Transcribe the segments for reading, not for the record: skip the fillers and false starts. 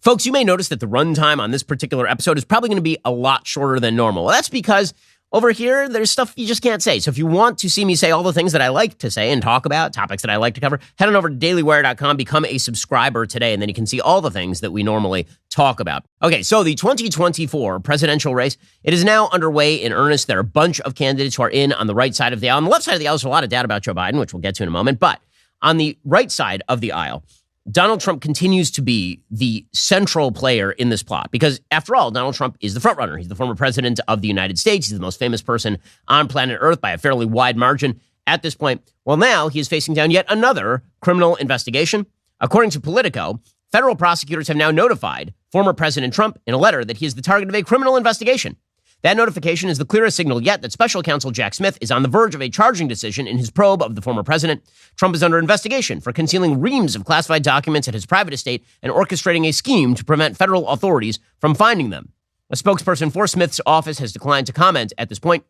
Folks, you may notice that the runtime on this particular episode is probably going to be a lot shorter than normal. Well, that's because over here, there's stuff you just can't say. So if you want to see me say all the things that I like to say and talk about, topics that I like to cover, head on over to dailywire.com, become a subscriber today, and then you can see all the things that we normally talk about. Okay, so the 2024 presidential race, it is now underway in earnest. There are a bunch of candidates who are in on the right side of the aisle. On the left side of the aisle, there's a lot of data about Joe Biden, which we'll get to in a moment. But on the right side of the aisle, Donald Trump continues to be the central player in this plot because, after all, Donald Trump is the frontrunner. He's the former president of the United States. He's the most famous person on planet Earth by a fairly wide margin at this point. Well, now he is facing down yet another criminal investigation. According to Politico, federal prosecutors have now notified former President Trump in a letter that he is the target of a criminal investigation. That notification is the clearest signal yet that special counsel Jack Smith is on the verge of a charging decision in his probe of the former president. Trump is under investigation for concealing reams of classified documents at his private estate and orchestrating a scheme to prevent federal authorities from finding them. A spokesperson for Smith's office has declined to comment at this point.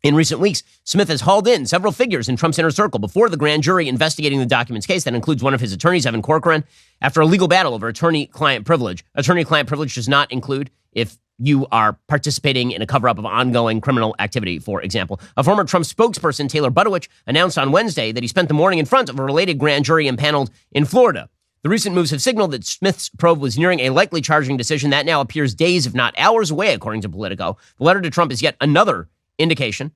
In recent weeks, Smith has hauled in several figures in Trump's inner circle before the grand jury investigating the documents case. That includes one of his attorneys, Evan Corcoran, after a legal battle over attorney-client privilege. Attorney-client privilege does not include if you are participating in a cover-up of ongoing criminal activity, for example. A former Trump spokesperson, Taylor Budowich, announced on Wednesday that he spent the morning in front of a related grand jury impaneled in Florida. The recent moves have signaled that Smith's probe was nearing a likely charging decision that now appears days, if not hours away, according to Politico. The letter to Trump is yet another indication.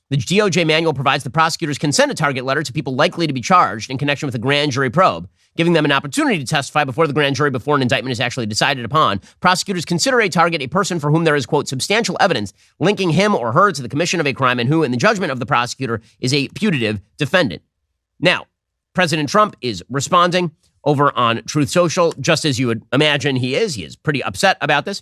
The DOJ manual provides the prosecutors can send a target letter to people likely to be charged in connection with a grand jury probe, giving them an opportunity to testify before the grand jury before an indictment is actually decided upon. Prosecutors consider a target a person for whom there is, quote, substantial evidence linking him or her to the commission of a crime and who, in the judgment of the prosecutor, is a putative defendant. Now, President Trump is responding over on Truth Social, just as you would imagine he is. He is pretty upset about this.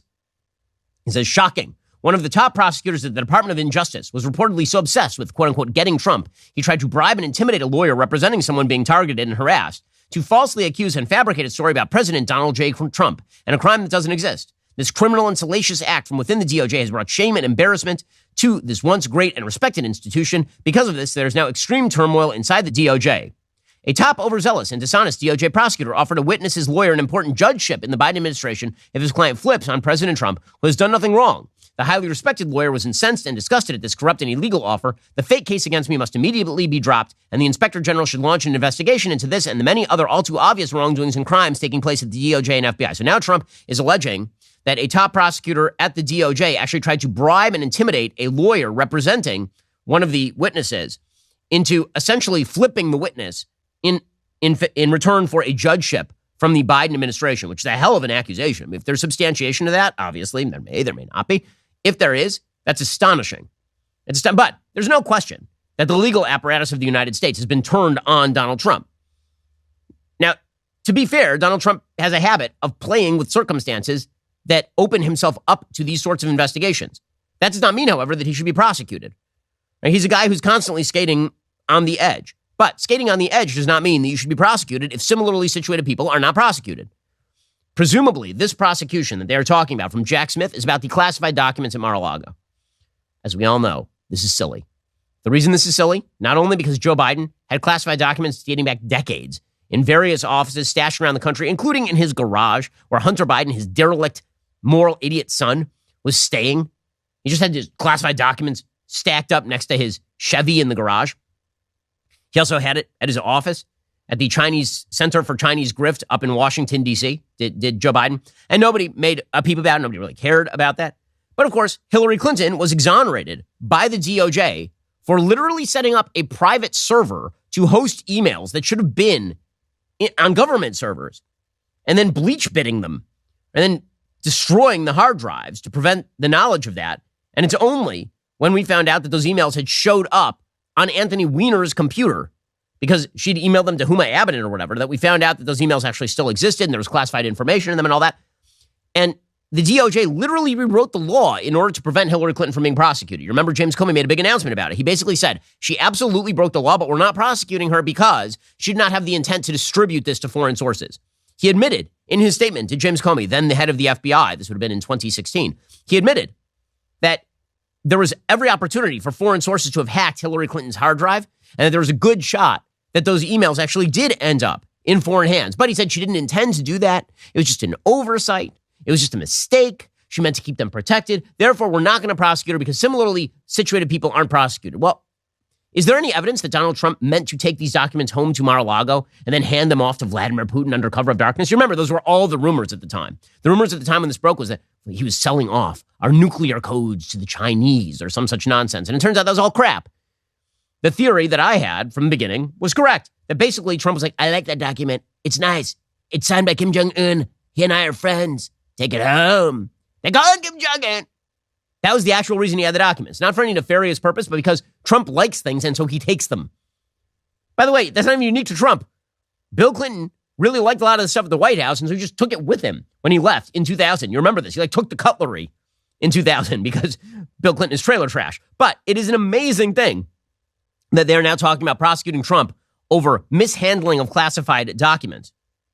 He says, shocking. One of the top prosecutors at the Department of Injustice was reportedly so obsessed with, quote unquote, getting Trump, he tried to bribe and intimidate a lawyer representing someone being targeted and harassed to falsely accuse and fabricate a story about President Donald J. Trump and a crime that doesn't exist. This criminal and salacious act from within the DOJ has brought shame and embarrassment to this once great and respected institution. Because of this, there is now extreme turmoil inside the DOJ. A top overzealous and dishonest DOJ prosecutor offered to witness his lawyer an important judgeship in the Biden administration if his client flips on President Trump, who has done nothing wrong. The highly respected lawyer was incensed and disgusted at this corrupt and illegal offer. The fake case against me must immediately be dropped, and the inspector general should launch an investigation into this and the many other all too obvious wrongdoings and crimes taking place at the DOJ and FBI. So now Trump is alleging that a top prosecutor at the DOJ actually tried to bribe and intimidate a lawyer representing one of the witnesses into essentially flipping the witness in return for a judgeship from the Biden administration, which is a hell of an accusation. I mean, if there's substantiation to that, obviously, there may not be. If there is, that's astonishing. But there's no question that the legal apparatus of the United States has been turned on Donald Trump. Now, to be fair, Donald Trump has a habit of playing with circumstances that open himself up to these sorts of investigations. That does not mean, however, that he should be prosecuted. He's a guy who's constantly skating on the edge. But skating on the edge does not mean that you should be prosecuted if similarly situated people are not prosecuted. Presumably, this prosecution that they are talking about from Jack Smith is about the classified documents at Mar-a-Lago. As we all know, this is silly. The reason this is silly, not only because Joe Biden had classified documents dating back decades in various offices stashed around the country, including in his garage, where Hunter Biden, his derelict, moral idiot son, was staying. He just had his classified documents stacked up next to his Chevy in the garage. He also had it at his office at the Chinese Center for Chinese Grift up in Washington, D.C., did Joe Biden. And nobody made a peep about it. Nobody really cared about that. But, of course, Hillary Clinton was exonerated by the DOJ for literally setting up a private server to host emails that should have been on government servers and then bleach bitting them and then destroying the hard drives to prevent the knowledge of that. And it's only when we found out that those emails had showed up on Anthony Weiner's computer, because she'd emailed them to Huma Abedin or whatever, that we found out that those emails actually still existed and there was classified information in them and all that. And the DOJ literally rewrote the law in order to prevent Hillary Clinton from being prosecuted. You remember James Comey made a big announcement about it. He basically said she absolutely broke the law, but we're not prosecuting her because she did not have the intent to distribute this to foreign sources. He admitted in his statement to James Comey, then the head of the FBI, this would have been in 2016, he admitted that there was every opportunity for foreign sources to have hacked Hillary Clinton's hard drive, and that there was a good shot that those emails actually did end up in foreign hands. But he said she didn't intend to do that. It was just an oversight. It was just a mistake. She meant to keep them protected. Therefore, we're not going to prosecute her because similarly situated people aren't prosecuted. Well, is there any evidence that Donald Trump meant to take these documents home to Mar-a-Lago and then hand them off to Vladimir Putin under cover of darkness? You remember, those were all the rumors at the time. The rumors at the time when this broke was that he was selling off our nuclear codes to the Chinese or some such nonsense. And it turns out that was all crap. The theory that I had from the beginning was correct. That basically Trump was like, I like that document. It's nice. It's signed by Kim Jong-un. He and I are friends. Take it home. Take on Kim Jong-un. That was the actual reason he had the documents. Not for any nefarious purpose, but because Trump likes things and so he takes them. By the way, that's not even unique to Trump. Bill Clinton really liked a lot of the stuff at the White House, and so he just took it with him when he left in 2000. You remember this. He took the cutlery in 2000 because Bill Clinton is trailer trash. But it is an amazing thing that they're now talking about prosecuting Trump over mishandling of classified documents.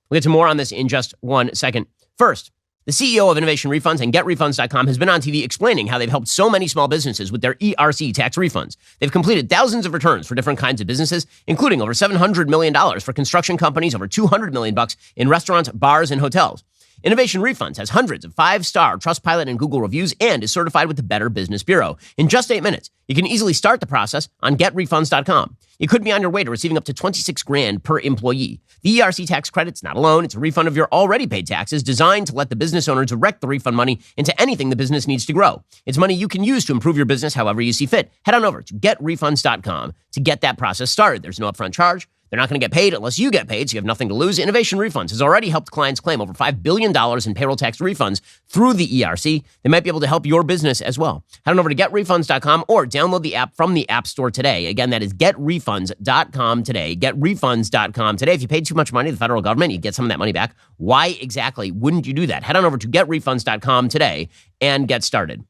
We'll get to more on this in just 1 second. First, the CEO of Innovation Refunds and GetRefunds.com has been on TV explaining how they've helped so many small businesses with their ERC tax refunds. They've completed thousands of returns for different kinds of businesses, including over $700 million for construction companies, over $200 million in restaurants, bars, and hotels. Innovation Refunds has hundreds of 5-star Trustpilot and Google reviews and is certified with the Better Business Bureau. In just 8 minutes, you can easily start the process on GetRefunds.com. You could be on your way to receiving up to $26,000 per employee. The ERC tax credit's not a loan. It's a refund of your already paid taxes designed to let the business owner direct the refund money into anything the business needs to grow. It's money you can use to improve your business however you see fit. Head on over to GetRefunds.com to get that process started. There's no upfront charge. They're not going to get paid unless you get paid, so you have nothing to lose. Innovation Refunds has already helped clients claim over $5 billion in payroll tax refunds through the ERC. They might be able to help your business as well. Head on over to GetRefunds.com or download the app from the App Store today. Again, that is GetRefunds.com today. GetRefunds.com today. If you paid too much money to the federal government, you get some of that money back. Why exactly wouldn't you do that? Head on over to GetRefunds.com today and get started.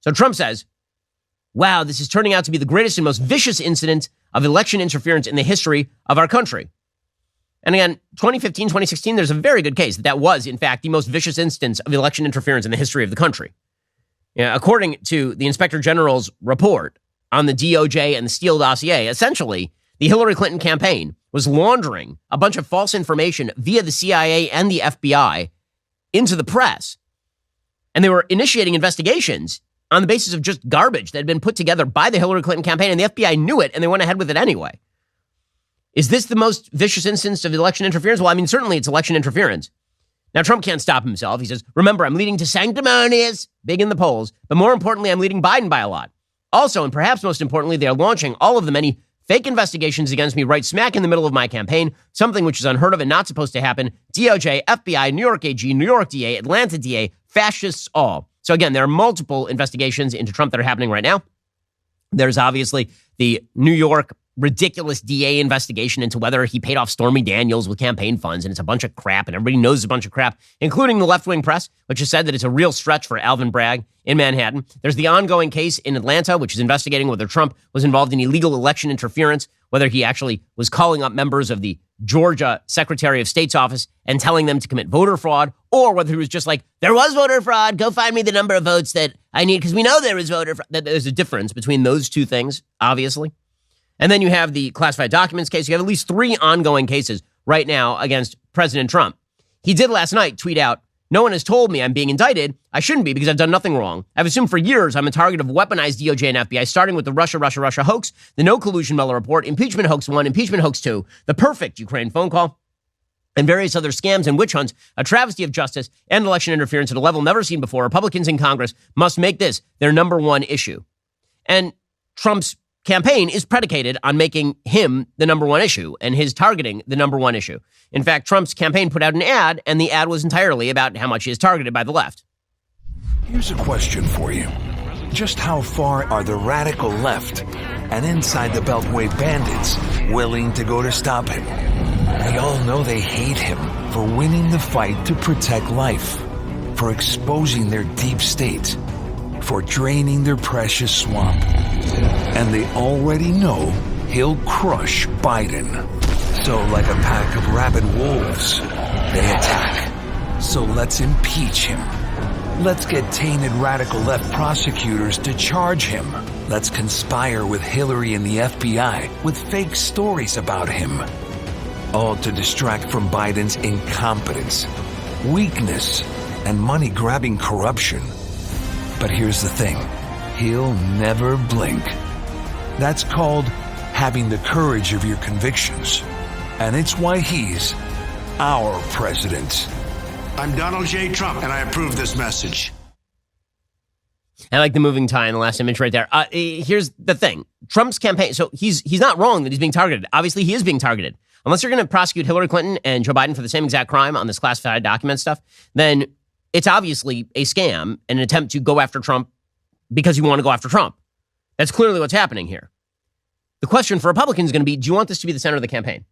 So Trump says, wow, this is turning out to be the greatest and most vicious incident of election interference in the history of our country. And again, 2015, 2016, there's a very good case that that was, in fact, the most vicious instance of election interference in the history of the country. According to the Inspector General's report on the DOJ and the Steele dossier, essentially, the Hillary Clinton campaign was laundering a bunch of false information via the CIA and the FBI into the press. And they were initiating investigations on the basis of just garbage that had been put together by the Hillary Clinton campaign, and the FBI knew it, and they went ahead with it anyway. Is this the most vicious instance of election interference? Well, I mean, certainly it's election interference. Now, Trump can't stop himself. He says, remember, I'm leading to sanctimonious, big in the polls, but more importantly, I'm leading Biden by a lot. Also, and perhaps most importantly, they are launching all of the many fake investigations against me right smack in the middle of my campaign, something which is unheard of and not supposed to happen. DOJ, FBI, New York AG, New York DA, Atlanta DA, fascists all. So again, there are multiple investigations into Trump that are happening right now. There's obviously the New York ridiculous DA investigation into whether he paid off Stormy Daniels with campaign funds, and it's a bunch of crap, and everybody knows it's a bunch of crap, including the left-wing press, which has said that it's a real stretch for Alvin Bragg in Manhattan. There's the ongoing case in Atlanta, which is investigating whether Trump was involved in illegal election interference, whether he actually was calling up members of the Georgia Secretary of State's office and telling them to commit voter fraud, or whether he was just like, there was voter fraud, go find me the number of votes that I need, because we know there is voter fraud. There's a difference between those two things, obviously. And then you have the classified documents case. You have at least 3 ongoing cases right now against President Trump. He did last night tweet out, no one has told me I'm being indicted. I shouldn't be because I've done nothing wrong. I've assumed for years I'm a target of weaponized DOJ and FBI, starting with the Russia hoax, the no collusion Mueller report, impeachment hoax 1, impeachment hoax 2, the perfect Ukraine phone call, and various other scams and witch hunts, a travesty of justice and election interference at a level never seen before. Republicans in Congress must make this their number one issue. And Trump's campaign is predicated on making him the number one issue and his targeting the number one issue. In fact, Trump's campaign put out an ad, and the ad was entirely about how much he is targeted by the left. Here's a question for you. Just how far are the radical left and inside the Beltway bandits willing to go to stop him? We all know they hate him for winning the fight to protect life, for exposing their deep state, for draining their precious swamp. And they already know he'll crush Biden. So like a pack of rabid wolves, they attack. So let's impeach him. Let's get tainted radical left prosecutors to charge him. Let's conspire with Hillary and the FBI with fake stories about him. all to distract from Biden's incompetence, weakness, and money-grabbing corruption. But here's the thing. He'll never blink. That's called having the courage of your convictions. And it's why he's our president. I'm Donald J. Trump, and I approve this message. I like the moving tie in the last image right there. Here's the thing. Trump's campaign, so he's not wrong that he's being targeted. Obviously, he is being targeted. Unless you're going to prosecute Hillary Clinton and Joe Biden for the same exact crime on this classified document stuff, then it's obviously a scam, an attempt to go after Trump because you want to go after Trump. That's clearly what's happening here. The question for Republicans is going to be, do you want this to be the center of the campaign?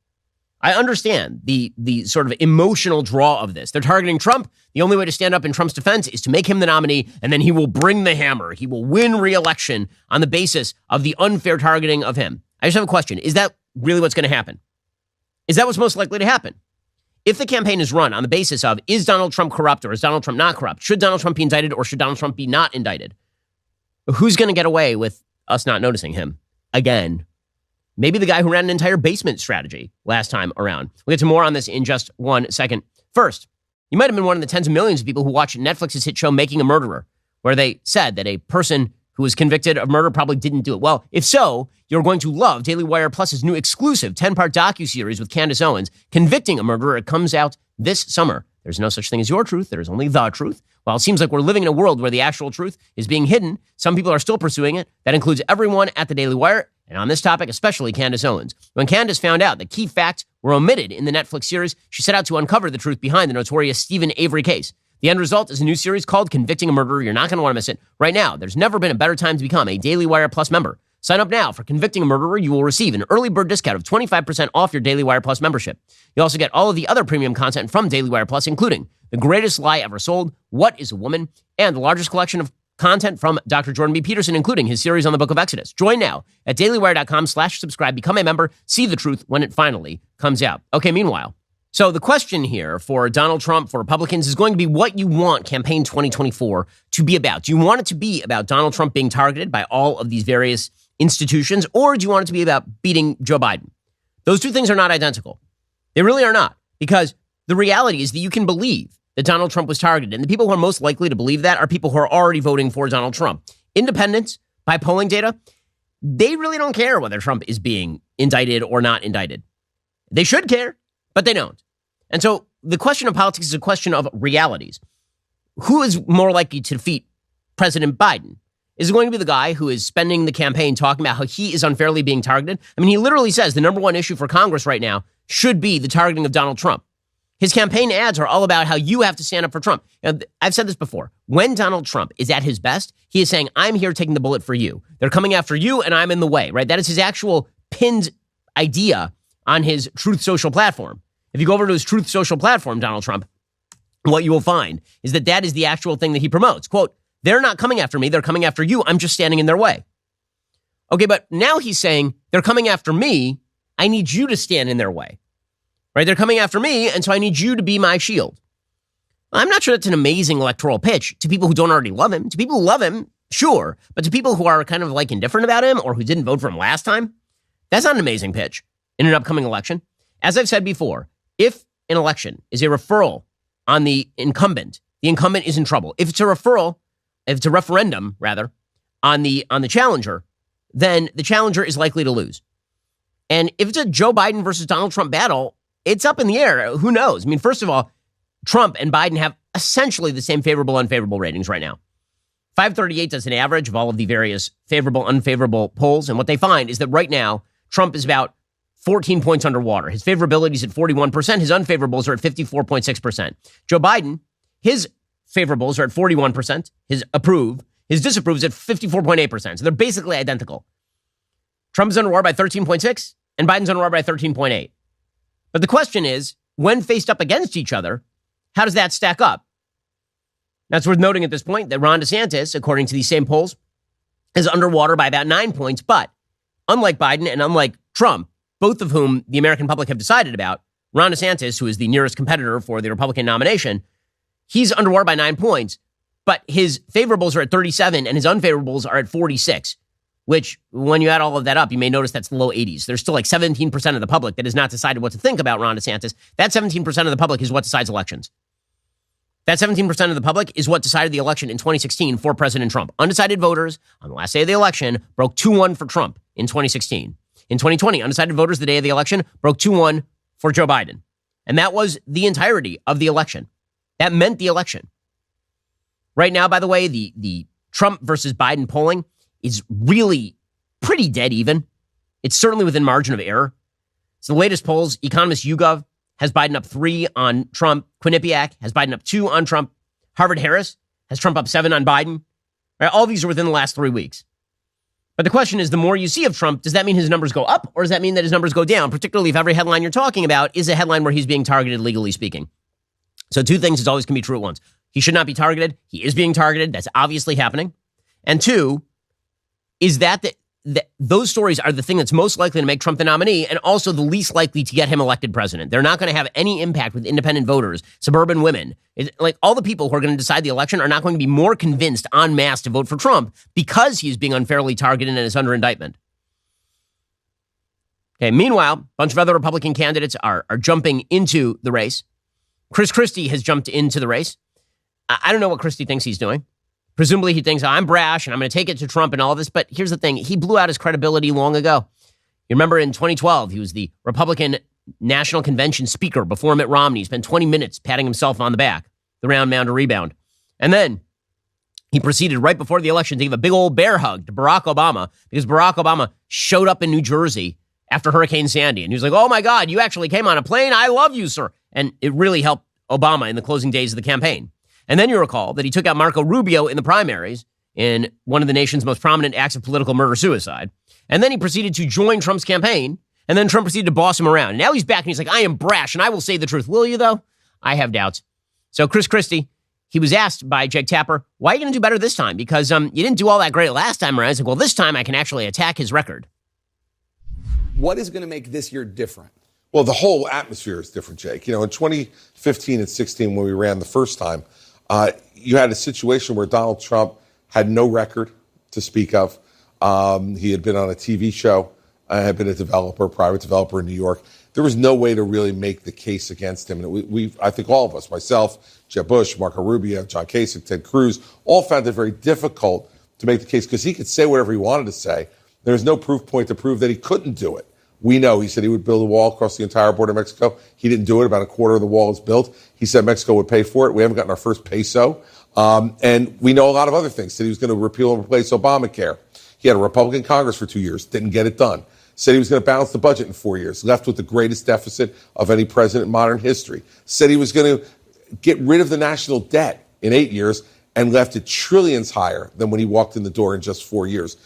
I understand the sort of emotional draw of this. They're targeting Trump. The only way to stand up in Trump's defense is to make him the nominee, and then he will bring the hammer. He will win re-election on the basis of the unfair targeting of him. I just have a question. Is that really what's going to happen? Is that what's most likely to happen? If the campaign is run on the basis of, is Donald Trump corrupt or is Donald Trump not corrupt? Should Donald Trump be indicted or should Donald Trump be not indicted? Who's going to get away with us not noticing him again? Maybe the guy who ran an entire basement strategy last time around. We'll get to more on this in just 1 second. First, you might have been one of the tens of millions of people who watched Netflix's hit show Making a Murderer, where they said that a person who was convicted of murder probably didn't do it. Well, if so, you're going to love Daily Wire Plus's new exclusive 10-part docuseries with Candace Owens, Convicting a Murderer. It comes out this summer. There's no such thing as your truth. There is only the truth. While it seems like we're living in a world where the actual truth is being hidden, some people are still pursuing it. That includes everyone at the Daily Wire. And on this topic, especially Candace Owens. When Candace found out that key facts were omitted in the Netflix series, she set out to uncover the truth behind the notorious Stephen Avery case. The end result is a new series called Convicting a Murderer. You're not going to want to miss it. Right now, there's never been a better time to become a Daily Wire Plus member. Sign up now for Convicting a Murderer. You will receive an early bird discount of 25% off your Daily Wire Plus membership. You'll also get all of the other premium content from Daily Wire Plus, including The Greatest Lie Ever Sold, What is a Woman, and the largest collection of content from Dr. Jordan B. Peterson, including his series on the Book of Exodus. Join now at dailywire.com/subscribe. Become a member. See the truth when it finally comes out. Okay, meanwhile, so the question here for Donald Trump, for Republicans, is going to be what you want campaign 2024 to be about. Do you want it to be about Donald Trump being targeted by all of these various institutions, or do you want it to be about beating Joe Biden? Those two things are not identical. They really are not, because the reality is that you can believe that Donald Trump was targeted. And the people who are most likely to believe that are people who are already voting for Donald Trump. Independents, by polling data, they really don't care whether Trump is being indicted or not indicted. They should care, but they don't. And so the question of politics is a question of realities. Who is more likely to defeat President Biden? Is it going to be the guy who is spending the campaign talking about how he is unfairly being targeted? I mean, he literally says the number one issue for Congress right now should be the targeting of Donald Trump. His campaign ads are all about how you have to stand up for Trump. Now, I've said this before. When Donald Trump is at his best, he is saying, I'm here taking the bullet for you. They're coming after you and I'm in the way, right? That is his actual pinned idea on his Truth Social platform. If you go over to his Truth Social platform, Donald Trump, what you will find is that that is the actual thing that he promotes. Quote, they're not coming after me. They're coming after you. I'm just standing in their way. Okay, but now he's saying they're coming after me. I need you to stand in their way. Right? They're coming after me, and so I need you to be my shield. I'm not sure that's an amazing electoral pitch to people who don't already love him. To people who love him, sure. But to people who are kind of like indifferent about him or who didn't vote for him last time, that's not an amazing pitch in an upcoming election. As I've said before, if an election is a referral on the incumbent is in trouble. If it's a referendum, rather, on the challenger, then the challenger is likely to lose. And if it's a Joe Biden versus Donald Trump battle, it's up in the air. Who knows? I mean, first of all, Trump and Biden have essentially the same favorable, unfavorable ratings right now. 538 does an average of all of the various favorable, unfavorable polls. And what they find is that right now, Trump is about 14 points underwater. His favorability is at 41%. His unfavorables are at 54.6%. Joe Biden, his favorables are at 41%. His disapproves at 54.8%. So they're basically identical. Trump is underwater by 13.6 and Biden's underwater by 13.8. But the question is, when faced up against each other, how does that stack up? That's worth noting at this point that Ron DeSantis, according to these same polls, is underwater by about 9 points. But unlike Biden and unlike Trump, both of whom the American public have decided about, Ron DeSantis, who is the nearest competitor for the Republican nomination, he's underwater by 9 points, but his favorables are at 37 and his unfavorables are at 46. which when you add all of that up, you may notice that's the low 80s. There's still like 17% of the public that has not decided what to think about Ron DeSantis. That 17% of the public is what decides elections. That 17% of the public is what decided the election in 2016 for President Trump. Undecided voters on the last day of the election broke 2-1 for Trump in 2016. In 2020, undecided voters the day of the election broke 2-1 for Joe Biden. And that was the entirety of the election. That meant the election. Right now, by the way, the Trump versus Biden polling is really pretty dead even. It's certainly within margin of error. It's the latest polls. Economist YouGov has Biden up 3 on Trump. Quinnipiac has Biden up 2 on Trump. Harvard-Harris has Trump up 7 on Biden. Right, all these are within the last 3 weeks. But the question is, the more you see of Trump, does that mean his numbers go up or does that mean that his numbers go down, particularly if every headline you're talking about is a headline where he's being targeted, legally speaking? So 2 things is always can be true at once. He should not be targeted. He is being targeted. That's obviously happening. And 2 is that those stories are the thing that's most likely to make Trump the nominee and also the least likely to get him elected president. They're not going to have any impact with independent voters, suburban women. Like all the people who are going to decide the election are not going to be more convinced en masse to vote for Trump because he's being unfairly targeted and is under indictment. Okay. Meanwhile, a bunch of other Republican candidates are jumping into the race. Christie has jumped into the race. I don't know what Christie thinks he's doing. Presumably he thinks, I'm brash and I'm going to take it to Trump and all this. But here's the thing. He blew out his credibility long ago. You remember in 2012, he was the Republican National Convention speaker before Mitt Romney. He spent 20 minutes patting himself on the back, the round mound of rebound. And then he proceeded right before the election to give a big old bear hug to Barack Obama because Barack Obama showed up in New Jersey after Hurricane Sandy. And he was like, oh my God, you actually came on a plane? I love you, sir. And it really helped Obama in the closing days of the campaign. And then you recall that he took out Marco Rubio in the primaries in one of the nation's most prominent acts of political murder-suicide. And then he proceeded to join Trump's campaign. And then Trump proceeded to boss him around. And now he's back and he's like, I am brash and I will say the truth. Will you, though? I have doubts. So Christie, he was asked by Jake Tapper, why are you going to do better this time? Because you didn't do all that great last time around. He's like, well, this time I can actually attack his record. What is going to make this year different? Well, the whole atmosphere is different, Jake. You know, in 2015 and 16, when we ran the first time, you had a situation where Donald Trump had no record to speak of. He had been on a TV show, had been a developer, private developer in New York. There was no way to really make the case against him. And I think all of us, myself, Jeb Bush, Marco Rubio, John Kasich, Ted Cruz, all found it very difficult to make the case because he could say whatever he wanted to say. There was no proof point to prove that he couldn't do it. We know he said he would build a wall across the entire border of Mexico. He didn't do it. About a quarter of the wall is built. He said Mexico would pay for it. We haven't gotten our first peso. And we know a lot of other things. Said he was going to repeal and replace Obamacare. He had a Republican Congress for 2 years. Didn't get it done. Said he was going to balance the budget in 4 years. Left with the greatest deficit of any president in modern history. Said he was going to get rid of the national debt in 8 years and left it trillions higher than when he walked in the door in just 4 years.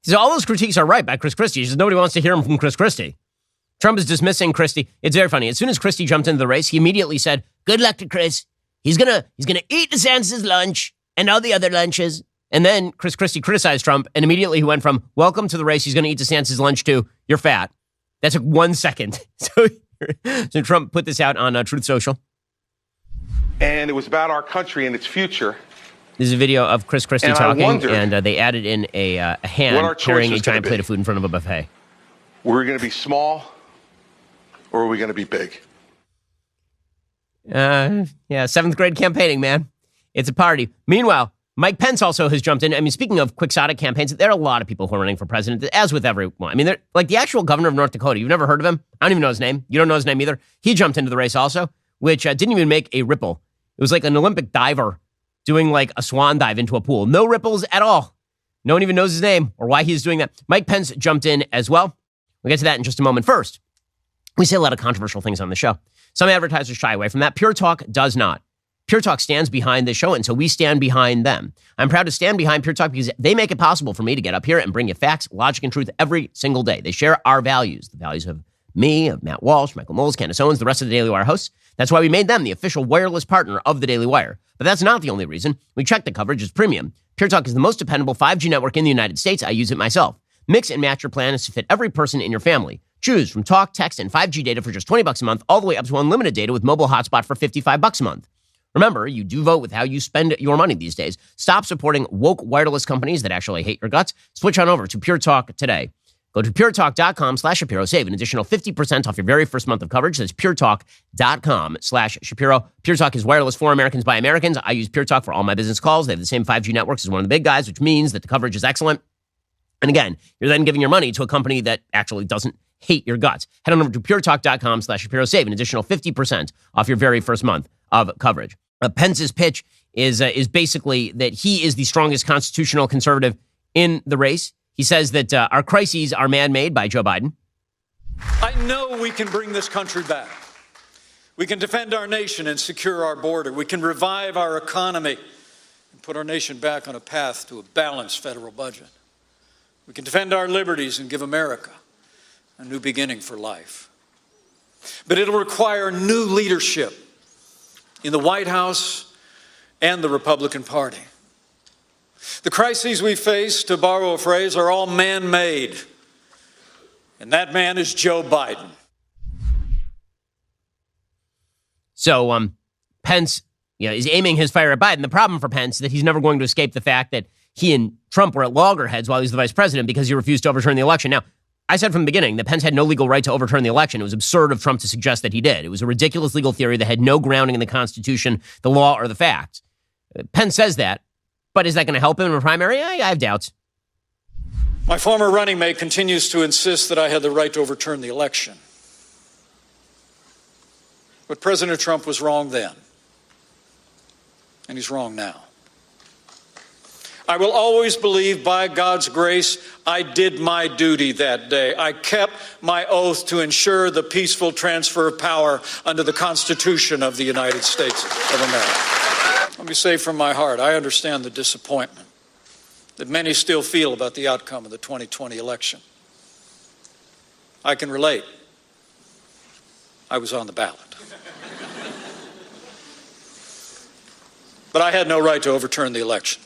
So all those critiques are right by Christie. Just nobody wants to hear him from Christie. Trump is dismissing Christie. It's very funny. As soon as Christie jumped into the race, he immediately said, good luck to Chris. He's gonna eat DeSantis' lunch and all the other lunches. And then Christie criticized Trump, and immediately he went from, welcome to the race, he's going to eat DeSantis' lunch to, you're fat. That took 1 second. So Trump put this out on Truth Social. And it was about our country and its future. This is a video of Christie and talking, and they added in a hand carrying a giant plate of food in front of a buffet. We're going to be small, or are we going to be big? Yeah, seventh grade campaigning, man. It's a party. Meanwhile, Mike Pence also has jumped in. I mean, speaking of quixotic campaigns, there are a lot of people who are running for president, as with everyone. I mean, they're like the actual governor of North Dakota. You've never heard of him? I don't even know his name. You don't know his name either. He jumped into the race also, which didn't even make a ripple. It was like an Olympic diver doing like a swan dive into a pool. No ripples at all. No one even knows his name or why he's doing that. Mike Pence jumped in as well. We'll get to that in just a moment. First, we say a lot of controversial things on the show. Some advertisers shy away from that. Pure Talk does not. Pure Talk stands behind this show, and so we stand behind them. I'm proud to stand behind Pure Talk because they make it possible for me to get up here and bring you facts, logic, and truth every single day. They share our values, the values of me, of Matt Walsh, Michael Knowles, Candace Owens, the rest of the Daily Wire hosts. That's why we made them the official wireless partner of the Daily Wire. But that's not the only reason. We check the coverage as premium. Pure Talk is the most dependable 5G network in the United States. I use it myself. Mix and match your plan is to fit every person in your family. Choose from talk, text, and 5G data for just $20 a month, all the way up to unlimited data with mobile hotspot for $55 a month. Remember, you do vote with how you spend your money these days. Stop supporting woke wireless companies that actually hate your guts. Switch on over to Pure Talk today. Go to puretalk.com/Shapiro. Save an additional 50% off your very first month of coverage. That's puretalk.com/Shapiro. Pure Talk is wireless for Americans by Americans. I use Pure Talk for all my business calls. They have the same 5G networks as one of the big guys, which means that the coverage is excellent. And again, you're then giving your money to a company that actually doesn't hate your guts. Head on over to puretalk.com/Shapiro. Save an additional 50% off your very first month of coverage. Pence's pitch is basically that he is the strongest constitutional conservative in the race. He says that our crises are man-made by Joe Biden. I know we can bring this country back. We can defend our nation and secure our border. We can revive our economy and put our nation back on a path to a balanced federal budget. We can defend our liberties and give America a new beginning for life. But it'll require new leadership in the White House and the Republican Party. The crises we face, to borrow a phrase, are all man-made. And that man is Joe Biden. So Pence is aiming his fire at Biden. The problem for Pence is that he's never going to escape the fact that he and Trump were at loggerheads while he was the vice president because he refused to overturn the election. Now, I said from the beginning that Pence had no legal right to overturn the election. It was absurd of Trump to suggest that he did. It was a ridiculous legal theory that had no grounding in the Constitution, the law, or the facts. Pence says that, but is that going to help him in a primary? I have doubts. My former running mate continues to insist that I had the right to overturn the election. But President Trump was wrong then, and he's wrong now. I will always believe, by God's grace, I did my duty that day. I kept my oath to ensure the peaceful transfer of power under the Constitution of the United States of America. Let me say from my heart, I understand the disappointment that many still feel about the outcome of the 2020 election. I can relate. I was on the ballot. But I had no right to overturn the election.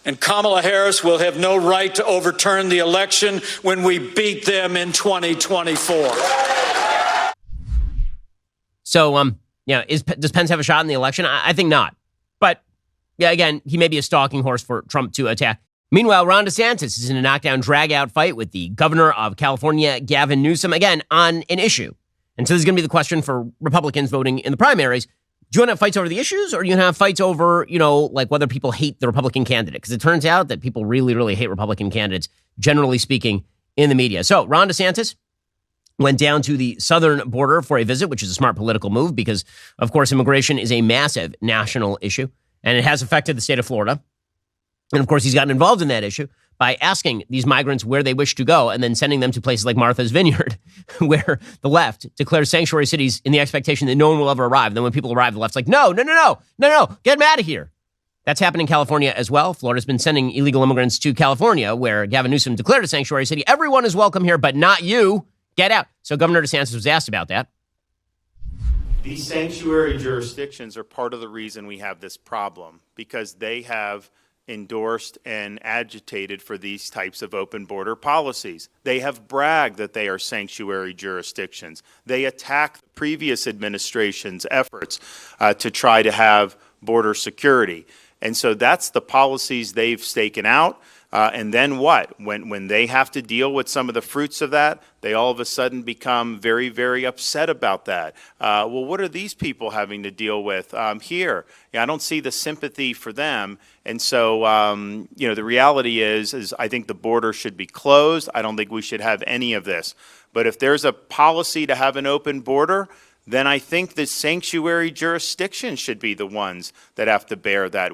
And Kamala Harris will have no right to overturn the election when we beat them in 2024. So, does Pence have a shot in the election? I think not. But, again, he may be a stalking horse for Trump to attack. Meanwhile, Ron DeSantis is in a knockdown, drag-out fight with the governor of California, Gavin Newsom, again, on an issue. And so this is going to be the question for Republicans voting in the primaries. Do you want to have fights over the issues, or do you want to have fights over, like whether people hate the Republican candidate? Because it turns out that people really, really hate Republican candidates, generally speaking, in the media. So Ron DeSantis went down to the southern border for a visit, which is a smart political move because, of course, immigration is a massive national issue, and it has affected the state of Florida. And, of course, he's gotten involved in that issue by asking these migrants where they wish to go and then sending them to places like Martha's Vineyard, where the left declares sanctuary cities in the expectation that no one will ever arrive. Then when people arrive, the left's like, no, get them out of here. That's happened in California as well. Florida's been sending illegal immigrants to California, where Gavin Newsom declared a sanctuary city. Everyone is welcome here, but not you. Get out. So Governor DeSantis was asked about that. These sanctuary jurisdictions are part of the reason we have this problem, because they have endorsed and agitated for these types of open border policies. They have bragged that they are sanctuary jurisdictions. They attack the previous administration's efforts to try to have border security. And so that's the policies they've staken out. And then what? When they have to deal with some of the fruits of that, they all of a sudden become very, very upset about that. Well, what are these people having to deal with here? I don't see the sympathy for them. And so, the reality is I think the border should be closed. I don't think we should have any of this. But if there's a policy to have an open border, then I think the sanctuary jurisdictions should be the ones that have to bear that.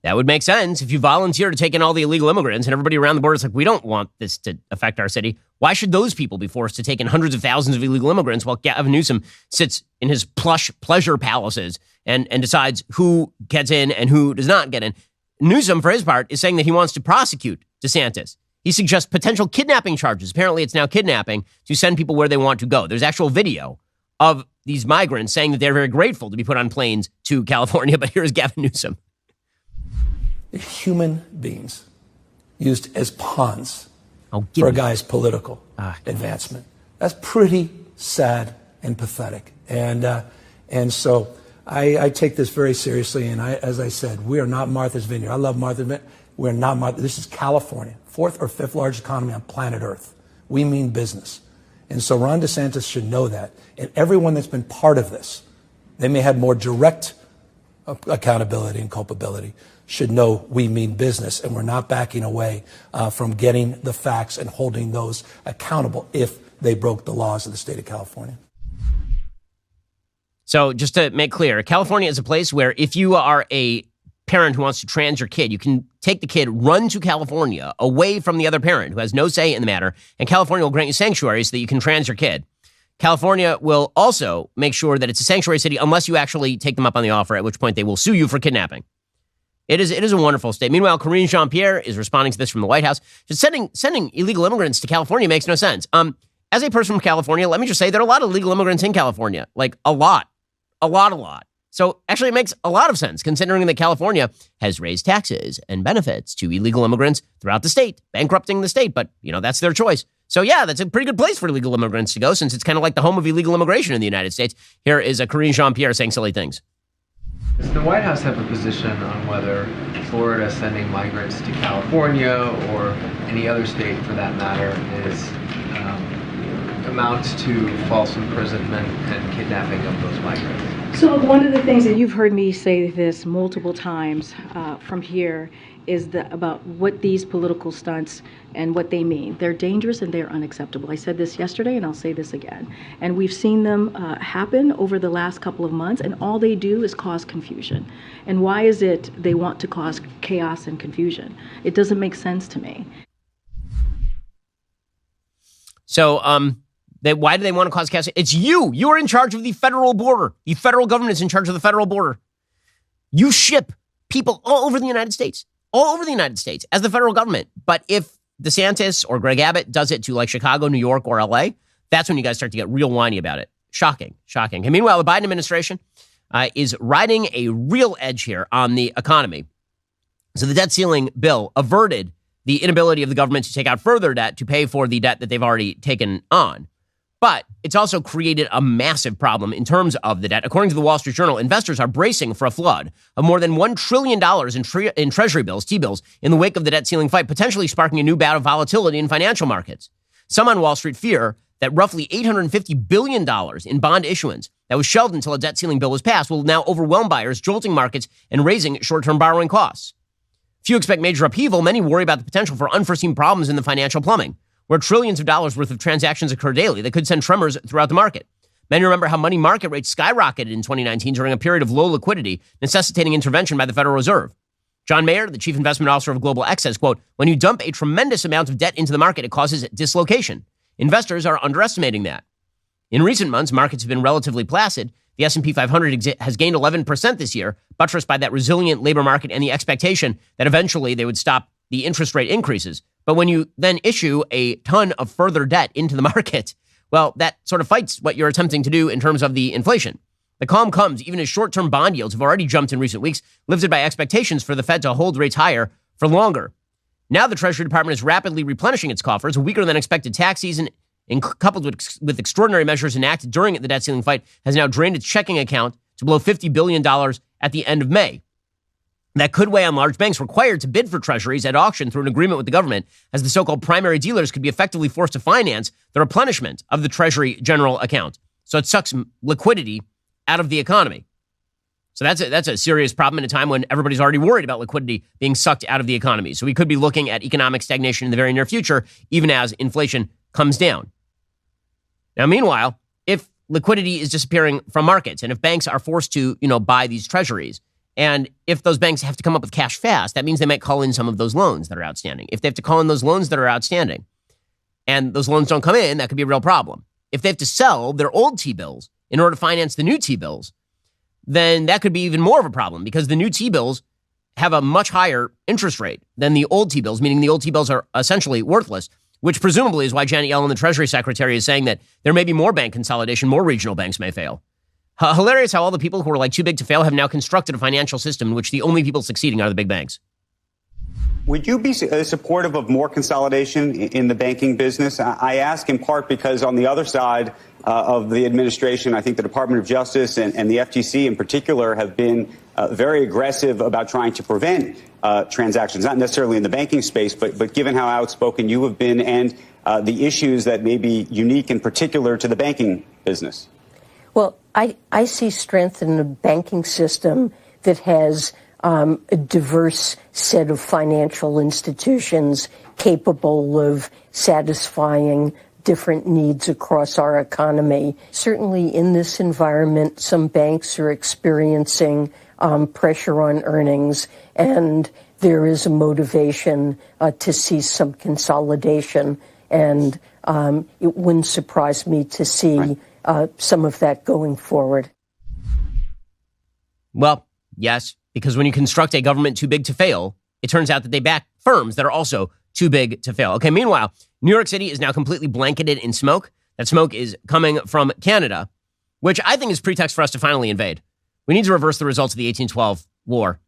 That would make sense. If you volunteer to take in all the illegal immigrants and everybody around the border is like, we don't want this to affect our city, why should those people be forced to take in hundreds of thousands of illegal immigrants while Gavin Newsom sits in his plush pleasure palaces and decides who gets in and who does not get in? Newsom, for his part, is saying that he wants to prosecute DeSantis. He suggests potential kidnapping charges. Apparently, it's now kidnapping to send people where they want to go. There's actual video of these migrants saying that they're very grateful to be put on planes to California, but here's Gavin Newsom. Human beings used as pawns for a guy's political advancement. That's pretty sad and pathetic And so I take this very seriously. And as I said, we are not Martha's Vineyard. I love Martha's Vineyard. We're not Martha. This is California, fourth or fifth largest economy on planet Earth. We mean business. And so Ron DeSantis should know that. And everyone that's been part of this, they may have more direct accountability and culpability, should know we mean business, and we're not backing away from getting the facts and holding those accountable if they broke the laws of the state of California. So just to make clear, California is a place where if you are a parent who wants to trans your kid, you can take the kid, run to California away from the other parent who has no say in the matter, and California will grant you sanctuary so that you can trans your kid. California will also make sure that it's a sanctuary city unless you actually take them up on the offer, at which point they will sue you for kidnapping. It is a wonderful state. Meanwhile, Karine Jean-Pierre is responding to this from the White House. Just sending illegal immigrants to California makes no sense. As a person from California, let me just say there are a lot of illegal immigrants in California, like a lot. So actually it makes a lot of sense considering that California has raised taxes and benefits to illegal immigrants throughout the state, bankrupting the state. But, that's their choice. So, yeah, that's a pretty good place for illegal immigrants to go since it's kind of like the home of illegal immigration in the United States. Here is Karine Jean-Pierre saying silly things. Does the White House have a position on whether Florida sending migrants to California or any other state for that matter amounts to false imprisonment and kidnapping of those migrants? So one of the things that you've heard me say this multiple times from here is about what these political stunts and what they mean. They're dangerous and they're unacceptable. I said this yesterday and I'll say this again. And we've seen them happen over the last couple of months, and all they do is cause confusion. And why is it they want to cause chaos and confusion? It doesn't make sense to me. So, why do they want to cause chaos? It's you. You are in charge of the federal border. The federal government is in charge of the federal border. You ship people all over the United States as the federal government. But if DeSantis or Greg Abbott does it to like Chicago, New York, or LA, that's when you guys start to get real whiny about it. Shocking. And meanwhile, the Biden administration is riding a real edge here on the economy. So the debt ceiling bill averted the inability of the government to take out further debt to pay for the debt that they've already taken on. But it's also created a massive problem in terms of the debt. According to the Wall Street Journal, investors are bracing for a flood of more than $1 trillion in Treasury bills, T-bills, in the wake of the debt ceiling fight, potentially sparking a new bout of volatility in financial markets. Some on Wall Street fear that roughly $850 billion in bond issuance that was shelved until a debt ceiling bill was passed will now overwhelm buyers, jolting markets and raising short-term borrowing costs. Few expect major upheaval. Many worry about the potential for unforeseen problems in the financial plumbing, where trillions of dollars worth of transactions occur daily that could send tremors throughout the market. Many remember how money market rates skyrocketed in 2019 during a period of low liquidity, necessitating intervention by the Federal Reserve. John Mayer, the chief investment officer of Global X, says, quote, "When you dump a tremendous amount of debt into the market, it causes dislocation. Investors are underestimating that." In recent months, markets have been relatively placid. The S&P 500 has gained 11% this year, buttressed by that resilient labor market and the expectation that eventually they would stop the interest rate increases. But when you then issue a ton of further debt into the market, well, that sort of fights what you're attempting to do in terms of the inflation. The calm comes even as short-term bond yields have already jumped in recent weeks, lifted by expectations for the Fed to hold rates higher for longer. Now the Treasury Department is rapidly replenishing its coffers. A weaker than expected tax season, coupled with extraordinary measures enacted during the debt ceiling fight, has now drained its checking account to below $50 billion at the end of May. That could weigh on large banks required to bid for treasuries at auction through an agreement with the government, as the so-called primary dealers could be effectively forced to finance the replenishment of the Treasury general account. So it sucks liquidity out of the economy. So that's a serious problem in a time when everybody's already worried about liquidity being sucked out of the economy. So we could be looking at economic stagnation in the very near future, even as inflation comes down. Now, meanwhile, if liquidity is disappearing from markets and if banks are forced to, buy these treasuries, and if those banks have to come up with cash fast, that means they might call in some of those loans that are outstanding. If they have to call in those loans that are outstanding and those loans don't come in, that could be a real problem. If they have to sell their old T-bills in order to finance the new T-bills, then that could be even more of a problem because the new T-bills have a much higher interest rate than the old T-bills, meaning the old T-bills are essentially worthless, which presumably is why Janet Yellen, the Treasury Secretary, is saying that there may be more bank consolidation, more regional banks may fail. Hilarious how all the people who are too big to fail have now constructed a financial system in which the only people succeeding are the big banks. Would you be supportive of more consolidation in the banking business? I ask in part because on the other side, of the administration. I think the Department of Justice and the FTC in particular have been very aggressive about trying to prevent transactions, not necessarily in the banking space, but given how outspoken you have been and the issues that may be unique in particular to the banking business. Well, I see strength in a banking system that has a diverse set of financial institutions capable of satisfying different needs across our economy. Certainly in this environment, some banks are experiencing pressure on earnings, and there is a motivation to see some consolidation. And it wouldn't surprise me to see some of that going forward. Well, yes, because when you construct a government too big to fail, it turns out that they back firms that are also too big to fail. Okay, meanwhile, New York City is now completely blanketed in smoke. That smoke is coming from Canada, which I think is pretext for us to finally invade. We need to reverse the results of the 1812 war.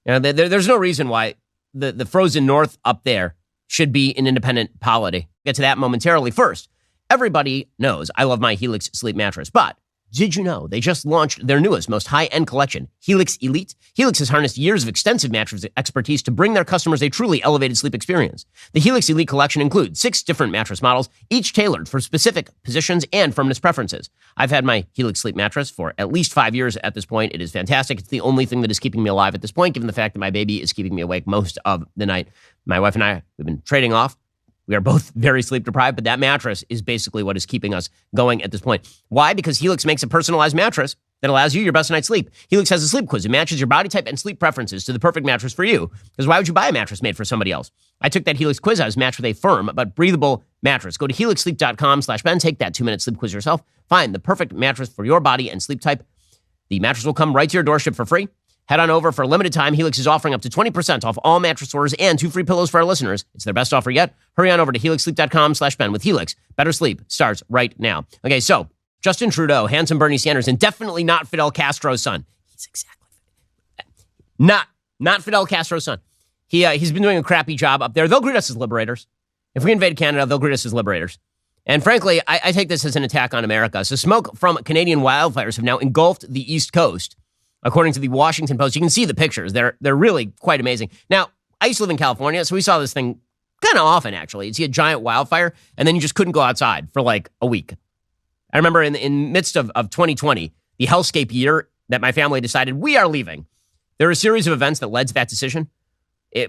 You know, there's no reason why the frozen north up there should be an independent polity. Get to that momentarily. First, everybody knows I love my Helix sleep mattress, but did you know they just launched their newest, most high-end collection, Helix Elite? Helix has harnessed years of extensive mattress expertise to bring their customers a truly elevated sleep experience. The Helix Elite collection includes 6 different mattress models, each tailored for specific positions and firmness preferences. I've had my Helix sleep mattress for at least 5 years at this point. It is fantastic. It's the only thing that is keeping me alive at this point, given the fact that my baby is keeping me awake most of the night. My wife and I, we've been trading off. We are both very sleep deprived, but that mattress is basically what is keeping us going at this point. Why? Because Helix makes a personalized mattress that allows you your best night's sleep. Helix has a sleep quiz. It matches your body type and sleep preferences to the perfect mattress for you. Because why would you buy a mattress made for somebody else? I took that Helix quiz. I was matched with a firm but breathable mattress. Go to helixsleep.com/Ben. Take that 2-minute sleep quiz yourself. Find the perfect mattress for your body and sleep type. The mattress will come right to your doorstep for free. Head on over. For a limited time, Helix is offering up to 20% off all mattress orders and 2 free pillows for our listeners. It's their best offer yet. Hurry on over to helixsleep.com/Ben. With Helix, better sleep starts right now. Okay, so Justin Trudeau, handsome Bernie Sanders, and definitely not Fidel Castro's son. He's exactly not Fidel Castro's son. He's been doing a crappy job up there. They'll greet us as liberators. If we invade Canada, they'll greet us as liberators. And frankly, I take this as an attack on America. So smoke from Canadian wildfires have now engulfed the East Coast. According to the Washington Post, you can see the pictures. They're really quite amazing. Now, I used to live in California, so we saw this thing kind of often, actually. You'd see a giant wildfire, and then you just couldn't go outside for like a week. I remember in midst of 2020, the hellscape year that my family decided we are leaving. There were a series of events that led to that decision.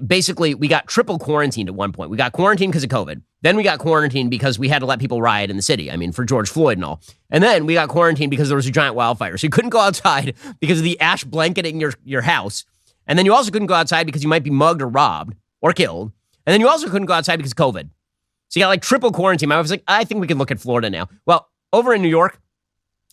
Basically, we got triple quarantined at one point. We got quarantined because of COVID. Then we got quarantined because we had to let people riot in the city. I mean, for George Floyd and all. And then we got quarantined because there was a giant wildfire. So you couldn't go outside because of the ash blanketing your house. And then you also couldn't go outside because you might be mugged or robbed or killed. And then you also couldn't go outside because of COVID. So you got like triple quarantine. My wife was like, I think we can look at Florida now. Well, over in New York,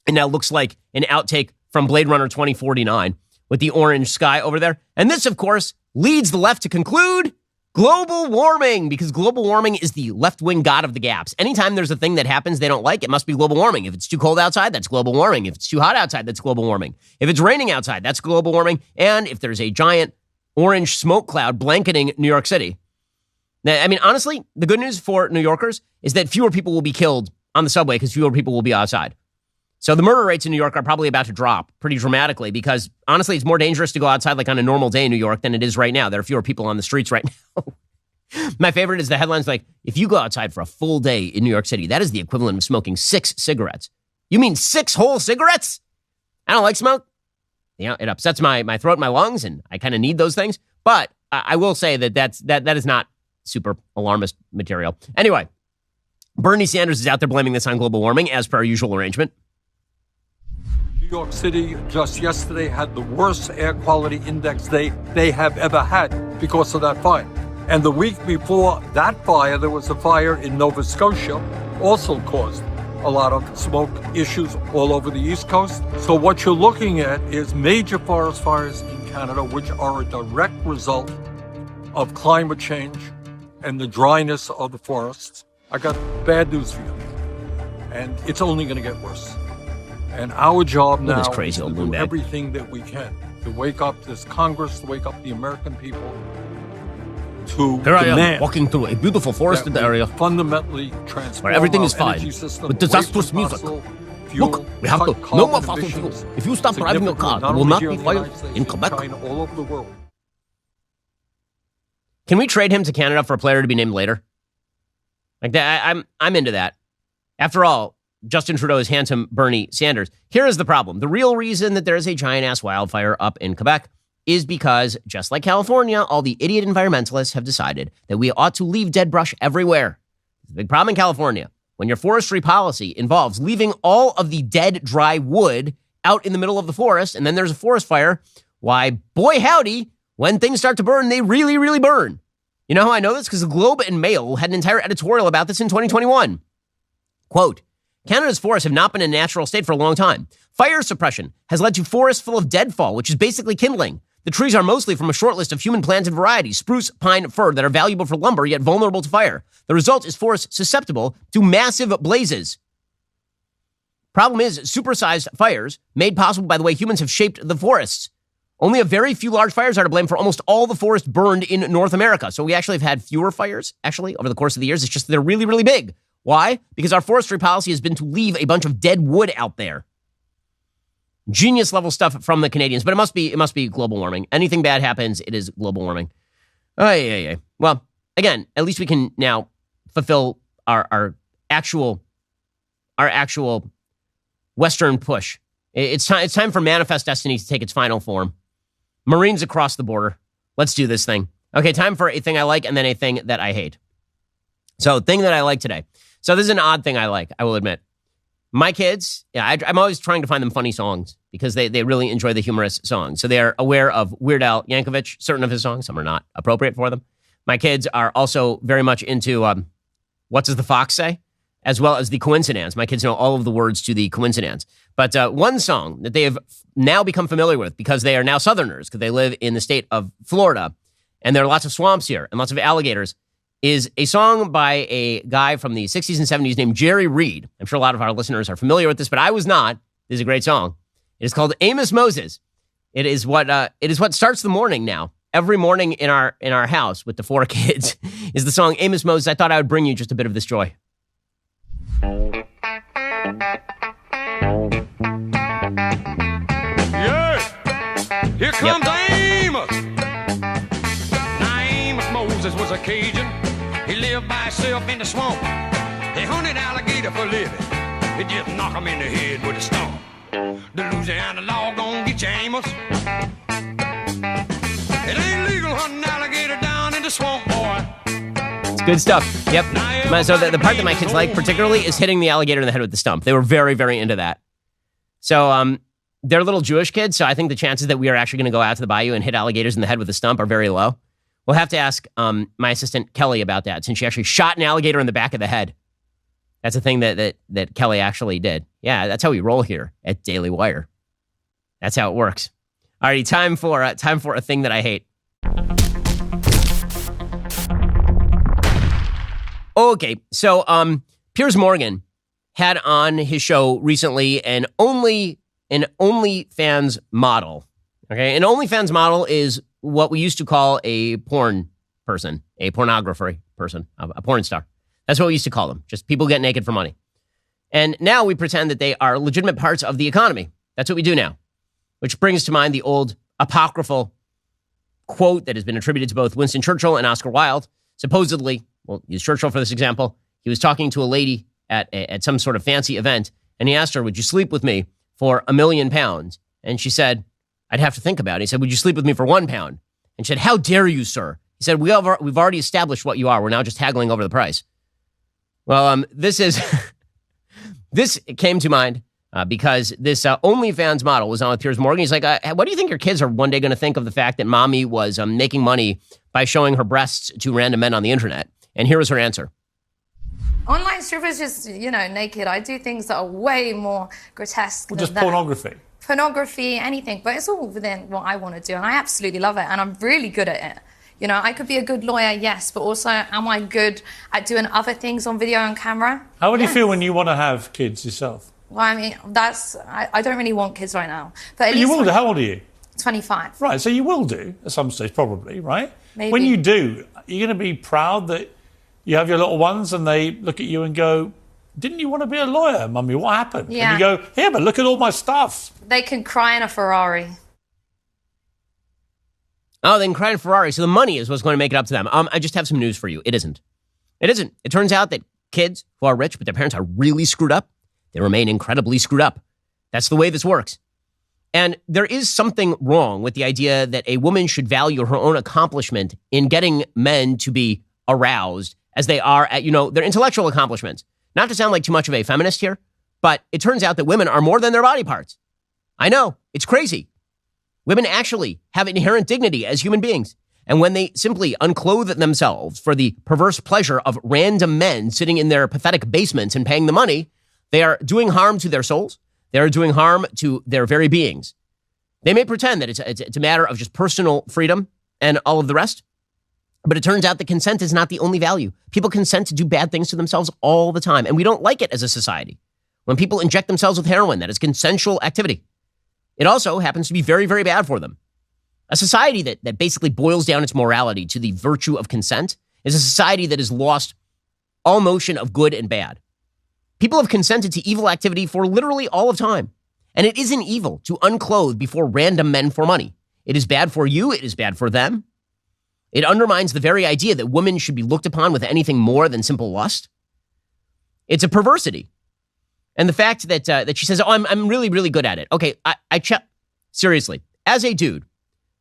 it now looks like an outtake from Blade Runner 2049 with the orange sky over there. And this, of course, leads the left to conclude global warming, because global warming is the left-wing god of the gaps. Anytime there's a thing that happens they don't like, it must be global warming. If it's too cold outside, that's global warming. If it's too hot outside, that's global warming. If it's raining outside, that's global warming. And if there's a giant orange smoke cloud blanketing New York City. Now, I mean, honestly, the good news for New Yorkers is that fewer people will be killed on the subway because fewer people will be outside. So the murder rates in New York are probably about to drop pretty dramatically because, honestly, it's more dangerous to go outside like on a normal day in New York than it is right now. There are fewer people on the streets right now. My favorite is the headlines like, if you go outside for a full day in New York City, that is the equivalent of smoking 6 cigarettes. You mean 6 whole cigarettes? I don't like smoke. You know, it upsets my throat and my lungs, and I kind of need those things. But I will say that is not super alarmist material. Anyway, Bernie Sanders is out there blaming this on global warming, as per our usual arrangement. New York City just yesterday had the worst air quality index they have ever had because of that fire. And the week before that fire, there was a fire in Nova Scotia, also caused a lot of smoke issues all over the East Coast. So what you're looking at is major forest fires in Canada, which are a direct result of climate change and the dryness of the forests. I got bad news for you. And it's only going to get worse. And our job now is to do everything that we can to wake up this Congress, to wake up the American people, to Here I am, demand walking through a beautiful forested that we area fundamentally transform where everything our is fine, energy system with away disastrous from music. fossil fuel, Look, we have cut to no more carbon fossil fuel. emissions If you stop driving your car, significantly, there will not only be here fire United States, in Quebec. China, all over the world. Can we trade him to Canada for a player to be named later? Like that, I'm into that. After all, Justin Trudeau is handsome Bernie Sanders. Here is the problem. The real reason that there is a giant-ass wildfire up in Quebec is because, just like California, all the idiot environmentalists have decided that we ought to leave dead brush everywhere. It's a big problem in California. When your forestry policy involves leaving all of the dead, dry wood out in the middle of the forest, and then there's a forest fire, why, boy howdy, when things start to burn, they really, really burn. You know how I know this? Because the Globe and Mail had an entire editorial about this in 2021. Quote, Canada's forests have not been in a natural state for a long time. Fire suppression has led to forests full of deadfall, which is basically kindling. The trees are mostly from a short list of human-planted varieties, spruce, pine, fir, that are valuable for lumber, yet vulnerable to fire. The result is forests susceptible to massive blazes. Problem is, supersized fires, made possible by the way humans have shaped the forests. Only a very few large fires are to blame for almost all the forest burned in North America. So we actually have had fewer fires, actually, over the course of the years. It's just they're really, really big. Why? Because our forestry policy has been to leave a bunch of dead wood out there. Genius level stuff from the Canadians, but it must be global warming. Anything bad happens, it is global warming. Oh, yeah. Well, again, at least we can now fulfill our actual Western push. It's time for Manifest Destiny to take its final form. Marines across the border. Let's do this thing. Okay, time for a thing I like and then a thing that I hate. So, thing that I like today. So, this is an odd thing I like, I will admit. My kids, I'm always trying to find them funny songs because they really enjoy the humorous songs. So, they are aware of Weird Al Yankovic, certain of his songs. Some are not appropriate for them. My kids are also very much into What Does the Fox Say? As well as the Coincidence. My kids know all of the words to the Coincidence. But one song that they have now become familiar with because they are now Southerners, because they live in the state of Florida, and there are lots of swamps here and lots of alligators, is a song by a guy from the 60s and 70s named Jerry Reed. I'm sure a lot of our listeners are familiar with this, but I was not. This is a great song. It is called Amos Moses. It is what starts the morning now. Every morning in our house with the 4 kids is the song Amos Moses. I thought I would bring you just a bit of this joy. Yeah, here comes Amos. Now Amos Moses was a Cajun. He lived by himself in the swamp. He hunted alligator for a living. He just knock him in the head with a stump. The Louisiana law gon' get you, Amos. It ain't legal hunting alligator down in the swamp, boy. It's good stuff. Yep. So the part that my kids like particularly is hitting the alligator in the head with the stump. They were very, very into that. So they're little Jewish kids, so I think the chances that we are actually going to go out to the bayou and hit alligators in the head with a stump are very low. We'll have to ask my assistant Kelly about that, since she actually shot an alligator in the back of the head. That's a thing that Kelly actually did. Yeah, that's how we roll here at Daily Wire. That's how it works. Alrighty, time for a thing that I hate. Okay, so Piers Morgan had on his show recently an OnlyFans model. Okay, an OnlyFans model is what we used to call a porn person, a pornographer person, a porn star. That's what we used to call them. Just people get naked for money. And now we pretend that they are legitimate parts of the economy. That's what we do now. Which brings to mind the old apocryphal quote that has been attributed to both Winston Churchill and Oscar Wilde. Supposedly, we'll use Churchill for this example, he was talking to a lady at some sort of fancy event, and he asked her, would you sleep with me for £1 million? And she said, I'd have to think about it. He said, would you sleep with me for £1? And she said, how dare you, sir? He said, we've already established what you are. We're now just haggling over the price. Well, this came to mind because this OnlyFans model was on with Piers Morgan. He's like, what do you think your kids are one day going to think of the fact that mommy was making money by showing her breasts to random men on the internet? And here was her answer. Online strippers just, naked. I do things that are way more grotesque than just that. Pornography. Pornography, anything. But it's all within what I want to do. And I absolutely love it. And I'm really good at it. I could be a good lawyer, yes, but also am I good at doing other things on video and camera? How would you feel when you want to have kids yourself? Well, I mean, I don't really want kids right now. But at least you will. How old are you? 25. Right, so you will do at some stage, probably, right? Maybe. When you do, you're going to be proud that you have your little ones and they look at you and go, didn't you want to be a lawyer, Mummy? What happened? Yeah. And you go, here, but look at all my stuff. They can cry in a Ferrari. Oh, they can cry in a Ferrari. So the money is what's going to make it up to them. I just have some news for you. It isn't. It isn't. It turns out that kids who are rich, but their parents are really screwed up, they remain incredibly screwed up. That's the way this works. And there is something wrong with the idea that a woman should value her own accomplishment in getting men to be aroused as they are at, their intellectual accomplishments. Not to sound like too much of a feminist here, but it turns out that women are more than their body parts. I know, it's crazy. Women actually have inherent dignity as human beings. And when they simply unclothe themselves for the perverse pleasure of random men sitting in their pathetic basements and paying the money, they are doing harm to their souls. They are doing harm to their very beings. They may pretend that it's a matter of just personal freedom and all of the rest, but it turns out that consent is not the only value. People consent to do bad things to themselves all the time, and we don't like it as a society. When people inject themselves with heroin, that is consensual activity. It also happens to be very, very bad for them. A society that basically boils down its morality to the virtue of consent is a society that has lost all notion of good and bad. People have consented to evil activity for literally all of time. And it isn't evil to unclothe before random men for money. It is bad for you. It is bad for them. It undermines the very idea that women should be looked upon with anything more than simple lust. It's a perversity. And the fact that she says, oh, I'm really, really good at it. Okay, seriously, as a dude,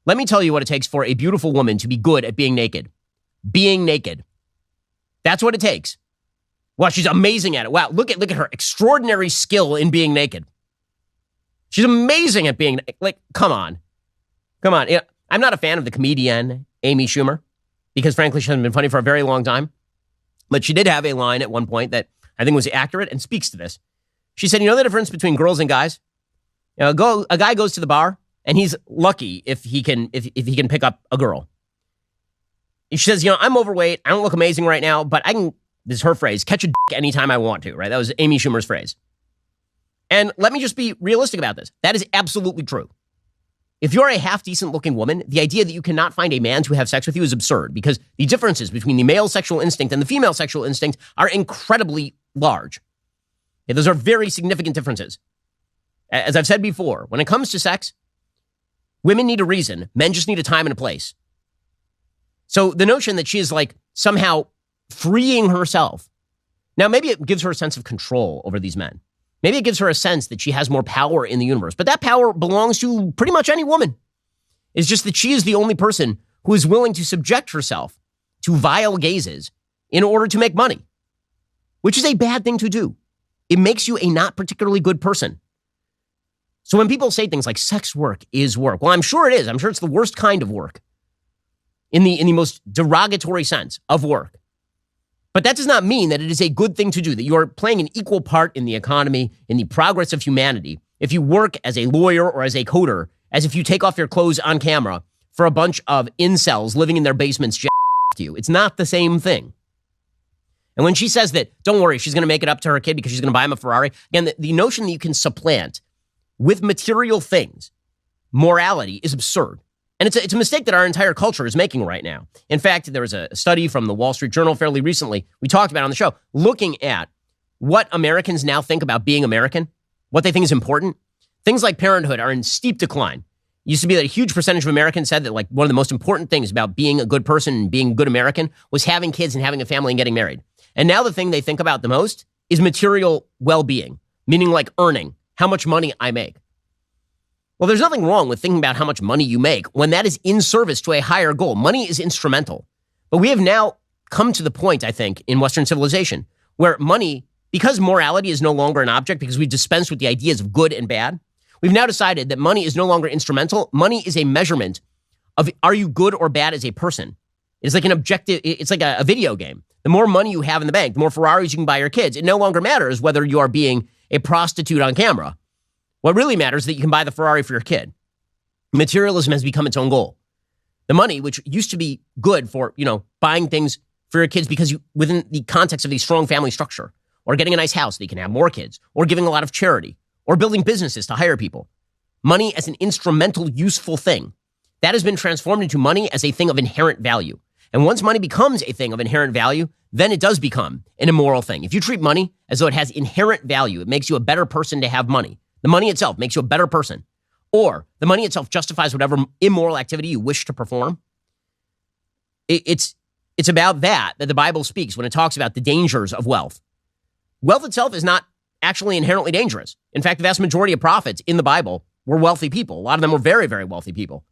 let me tell you what it takes for a beautiful woman to be good at being naked. Being naked. That's what it takes. Wow, she's amazing at it. Wow, look at her extraordinary skill in being naked. She's amazing at being, come on. Yeah, I'm not a fan of the comedian Amy Schumer because, frankly, she hasn't been funny for a very long time. But she did have a line at one point that I think was accurate and speaks to this. She said, the difference between girls and guys? A guy goes to the bar and he's lucky if he can pick up a girl. She says, I'm overweight. I don't look amazing right now, but I can, this is her phrase, catch a dick anytime I want to, right? That was Amy Schumer's phrase. And let me just be realistic about this. That is absolutely true. If you're a half-decent looking woman, the idea that you cannot find a man to have sex with you is absurd because the differences between the male sexual instinct and the female sexual instinct are incredibly large. Okay, those are very significant differences. As I've said before, when it comes to sex, women need a reason. Men just need a time and a place. So the notion that she is somehow freeing herself. Now, maybe it gives her a sense of control over these men. Maybe it gives her a sense that she has more power in the universe. But that power belongs to pretty much any woman. It's just that she is the only person who is willing to subject herself to vile gazes in order to make money, which is a bad thing to do. It makes you a not particularly good person. So when people say things like sex work is work, well, I'm sure it is. I'm sure it's the worst kind of work in the most derogatory sense of work. But that does not mean that it is a good thing to do, that you are playing an equal part in the economy, in the progress of humanity, if you work as a lawyer or as a coder, as if you take off your clothes on camera for a bunch of incels living in their basements to you. It's not the same thing. And when she says that, don't worry, she's going to make it up to her kid because she's going to buy him a Ferrari, again, the notion that you can supplant with material things morality is absurd. And it's a mistake that our entire culture is making right now. In fact, there was a study from the Wall Street Journal fairly recently, we talked about on the show, looking at what Americans now think about being American, what they think is important. Things like parenthood are in steep decline. It used to be that a huge percentage of Americans said that one of the most important things about being a good person and being a good American was having kids and having a family and getting married. And now the thing they think about the most is material well-being, meaning earning, how much money I make. Well, there's nothing wrong with thinking about how much money you make when that is in service to a higher goal. Money is instrumental. But we have now come to the point, I think, in Western civilization where money, because morality is no longer an object, because we've dispensed with the ideas of good and bad, we've now decided that money is no longer instrumental. Money is a measurement of are you good or bad as a person. It's like an objective. It's like a video game. The more money you have in the bank, the more Ferraris you can buy your kids. It no longer matters whether you are being a prostitute on camera. What really matters is that you can buy the Ferrari for your kid. Materialism has become its own goal. The money, which used to be good for, buying things for your kids because within the context of a strong family structure, or getting a nice house so that you can have more kids, or giving a lot of charity, or building businesses to hire people. money as an instrumental, useful thing. That has been transformed into money as a thing of inherent value. And once money becomes a thing of inherent value, then it does become an immoral thing. If you treat money as though it has inherent value, it makes you a better person to have money. The money itself makes you a better person. Or the money itself justifies whatever immoral activity you wish to perform. It's about that the Bible speaks when it talks about the dangers of wealth. Wealth itself is not actually inherently dangerous. In fact, the vast majority of prophets in the Bible were wealthy people. A lot of them were very, very wealthy people.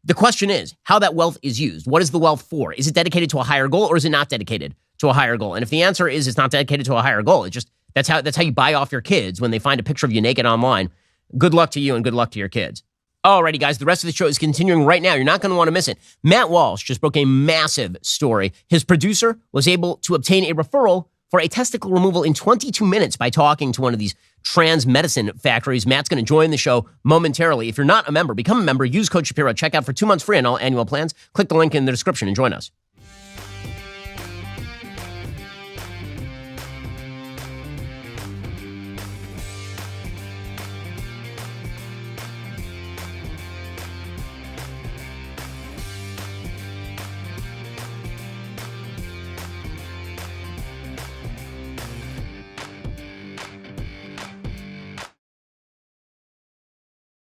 The question is how that wealth is used. What is the wealth for? Is it dedicated to a higher goal or is it not dedicated to a higher goal? And if the answer is it's not dedicated to a higher goal, that's how you buy off your kids when they find a picture of you naked online. Good luck to you and good luck to your kids. Alrighty, guys, the rest of the show is continuing right now. You're not going to want to miss it. Matt Walsh just broke a massive story. His producer was able to obtain a referral for a testicle removal in 22 minutes by talking to one of these trans medicine factories. Matt's going to join the show momentarily. If you're not a member, become a member. Use code Shapiro. Check out for 2 months free on all annual plans. Click the link in the description and join us.